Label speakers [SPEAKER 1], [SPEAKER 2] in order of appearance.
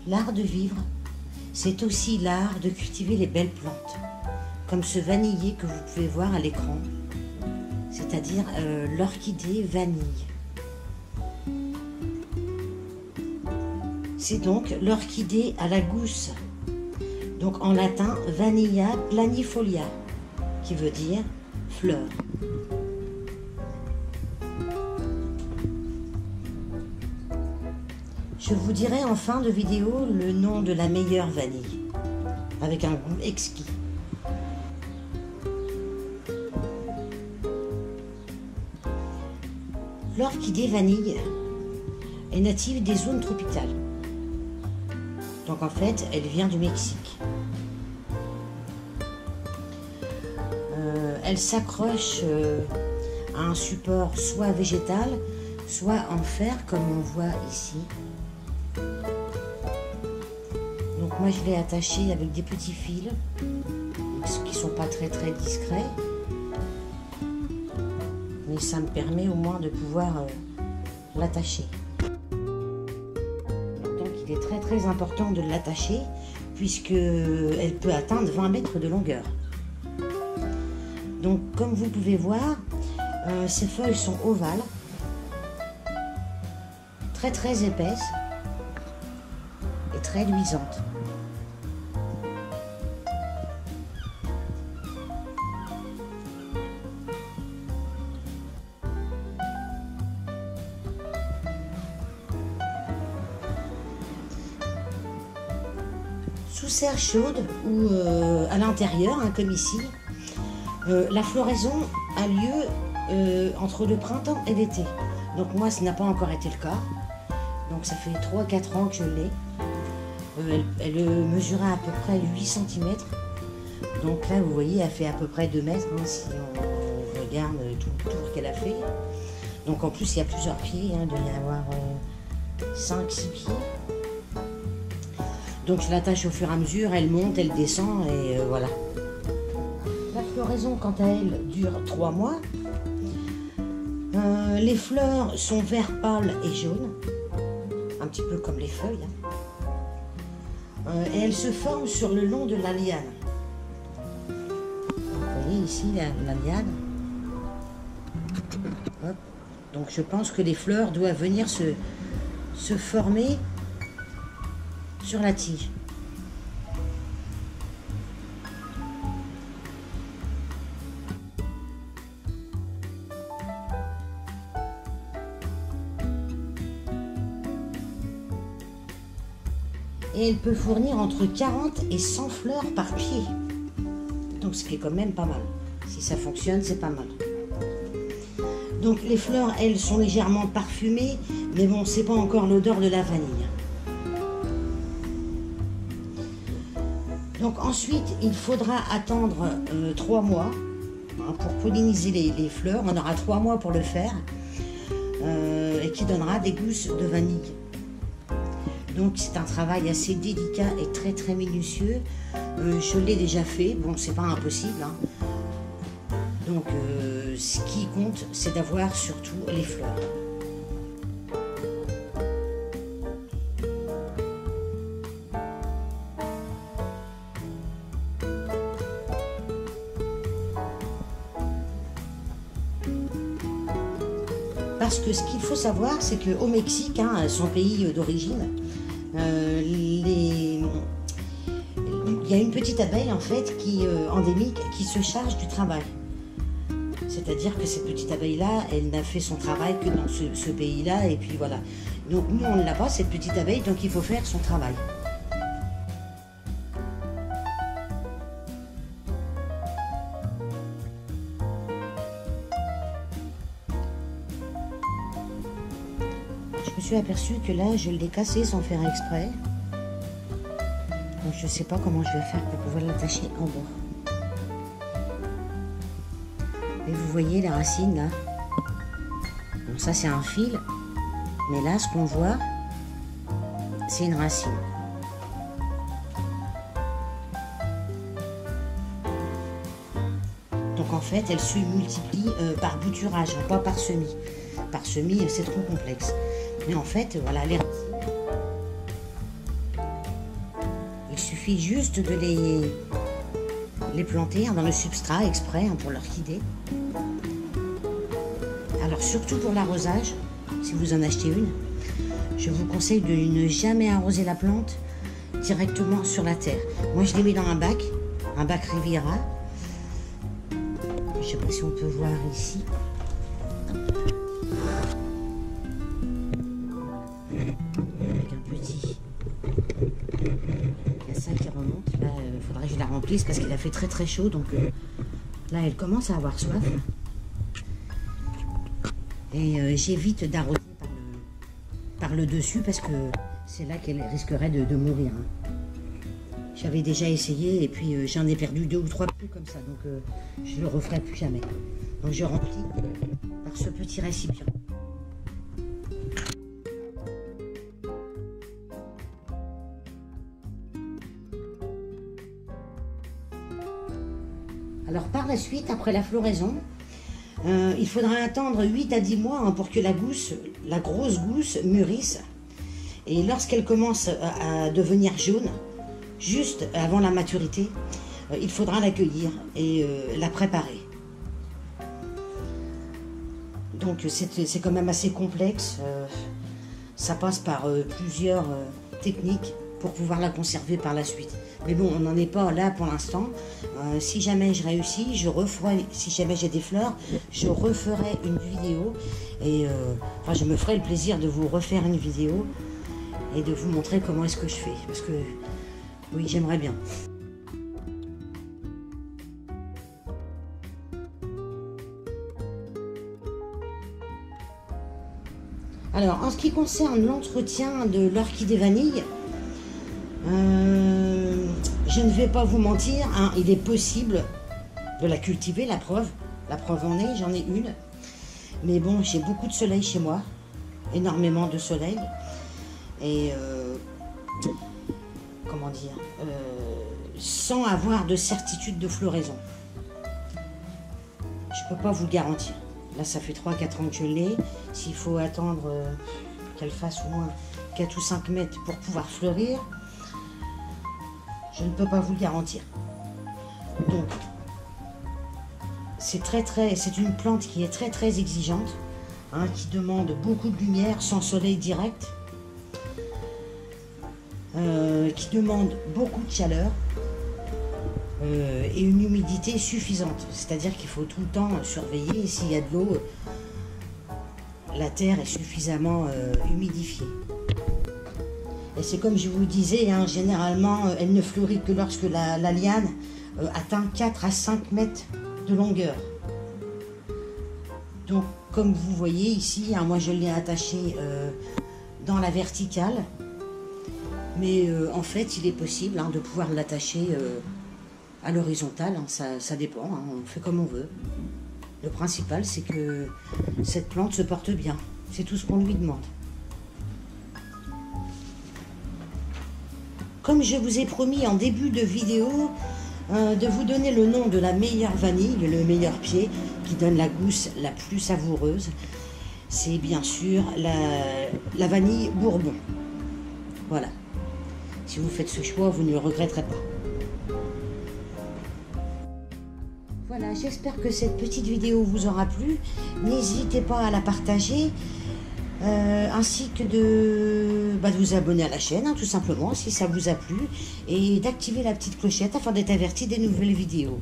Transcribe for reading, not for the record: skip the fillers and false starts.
[SPEAKER 1] L'art de vivre, c'est aussi l'art de cultiver les belles plantes, comme ce vanillé que vous pouvez voir à l'écran, c'est-à-dire l'orchidée vanille. C'est donc l'orchidée à la gousse, donc en latin Vanilla planifolia, qui veut dire fleur. Je vous dirai en fin de vidéo le nom de la meilleure vanille, avec un goût exquis. L'orchidée vanille est native des zones tropicales. Donc en fait, elle vient du Mexique. Elle s'accroche à un support soit végétal, soit en fer, comme on voit ici. Donc moi je l'ai attachée avec des petits fils, qui ne sont pas très discrets. Mais ça me permet au moins de pouvoir l'attacher. Donc il est très important de l'attacher, puisqu'elle peut atteindre 20 mètres de longueur. Donc comme vous pouvez voir, ces feuilles sont ovales, très épaisses et très luisantes. Sous serre chaude ou à l'intérieur, hein, comme ici, la floraison a lieu entre le printemps et l'été. Donc moi, ce n'a pas encore été le cas. Donc ça fait 3-4 ans que je l'ai. Elle mesurait à peu près 8 cm. Donc là, vous voyez, elle fait à peu près 2 mètres, hein, si on regarde tout le tour qu'elle a fait. Donc en plus, il y a plusieurs pieds, hein, il doit y avoir 5-6 pieds. Donc je l'attache au fur et à mesure, elle monte, elle descend et voilà. La floraison, quant à elle, dure 3 mois. Les fleurs sont vert pâle et jaune, un petit peu comme les feuilles. Et elles se forment sur le long de la liane. Vous voyez ici la liane. Hop. Donc je pense que les fleurs doivent venir se former sur la tige. Et elle peut fournir entre 40 et 100 fleurs par pied. Donc ce qui est quand même pas mal. Si ça fonctionne, c'est pas mal. Donc les fleurs, elles, sont légèrement parfumées, mais bon, c'est pas encore l'odeur de la vanille. Donc ensuite, il faudra attendre 3 mois hein, pour polliniser les fleurs. On aura 3 mois pour le faire et qui donnera des gousses de vanille. Donc c'est un travail assez délicat et très minutieux. Je l'ai déjà fait, bon c'est pas impossible. Hein. Donc ce qui compte, c'est d'avoir surtout les fleurs. Parce que ce qu'il faut savoir, c'est qu'au Mexique, hein, son pays d'origine, il y a une petite abeille en fait endémique qui se charge du travail. C'est-à-dire que cette petite abeille-là, elle n'a fait son travail que dans ce pays-là, et puis voilà. Donc nous, on ne l'a pas, cette petite abeille, donc il faut faire son travail. Je me suis aperçue que là, je l'ai cassé sans faire exprès. Donc je ne sais pas comment je vais faire pour pouvoir l'attacher en bas. Et vous voyez les racines là. Donc ça c'est un fil. Mais là, ce qu'on voit, c'est une racine. Donc en fait, elle se multiplie par bouturage, pas par semis. Par semis, c'est trop complexe. Mais en fait, voilà, les racines, suffit juste de les planter dans le substrat exprès pour l'orchidée. Alors surtout pour l'arrosage, si vous en achetez une, je vous conseille de ne jamais arroser la plante directement sur la terre. Moi je les mets dans un bac Riviera. Je ne sais pas si on peut voir ici. Avec un petit. Il y a ça qui remonte. Là, il faudrait que je la remplisse parce qu'il a fait très très chaud. Donc là, elle commence à avoir soif. Et j'évite d'arroser par le dessus parce que c'est là qu'elle risquerait de mourir. J'avais déjà essayé et puis j'en ai perdu 2 ou 3 plus comme ça. Donc je ne le referai plus jamais. Donc je remplis par ce petit récipient. Alors par la suite, après la floraison, il faudra attendre 8 à 10 mois pour que la grosse gousse mûrisse. Et lorsqu'elle commence à devenir jaune, juste avant la maturité, il faudra l'accueillir et la préparer. Donc c'est quand même assez complexe. Ça passe par plusieurs techniques pour pouvoir la conserver par la suite. Mais bon, on n'en est pas là pour l'instant. Si jamais je réussis, si jamais j'ai des fleurs, je referai une vidéo. Et je me ferai le plaisir de vous refaire une vidéo et de vous montrer comment est-ce que je fais. Parce que oui, j'aimerais bien. Alors, en ce qui concerne l'entretien de l'orchidée vanille, je ne vais pas vous mentir, il est possible de la cultiver, la preuve en est, j'en ai une. Mais bon, j'ai beaucoup de soleil chez moi, énormément de soleil. Et comment dire, sans avoir de certitude de floraison. Je ne peux pas vous le garantir. Là, ça fait 3-4 ans que je l'ai. S'il faut attendre qu'elle fasse au moins 4 ou 5 mètres pour pouvoir fleurir, je ne peux pas vous le garantir. Donc, c'est une plante qui est très très exigeante, qui demande beaucoup de lumière sans soleil direct, qui demande beaucoup de chaleur et une humidité suffisante. C'est-à-dire qu'il faut tout le temps surveiller, et s'il y a de l'eau, la terre est suffisamment humidifiée. Et c'est comme je vous le disais, généralement, elle ne fleurit que lorsque la liane atteint 4 à 5 mètres de longueur. Donc, comme vous voyez ici, moi je l'ai attachée dans la verticale. Mais en fait, il est possible de pouvoir l'attacher à l'horizontale. Ça dépend, on fait comme on veut. Le principal, c'est que cette plante se porte bien. C'est tout ce qu'on lui demande. Comme je vous ai promis en début de vidéo, de vous donner le nom de la meilleure vanille, le meilleur pied, qui donne la gousse la plus savoureuse, c'est bien sûr la vanille Bourbon. Voilà. Si vous faites ce choix, vous ne le regretterez pas. Voilà, j'espère que cette petite vidéo vous aura plu. N'hésitez pas à la partager, ainsi que de vous abonner à la chaîne, tout simplement, si ça vous a plu, et d'activer la petite clochette afin d'être averti des nouvelles vidéos.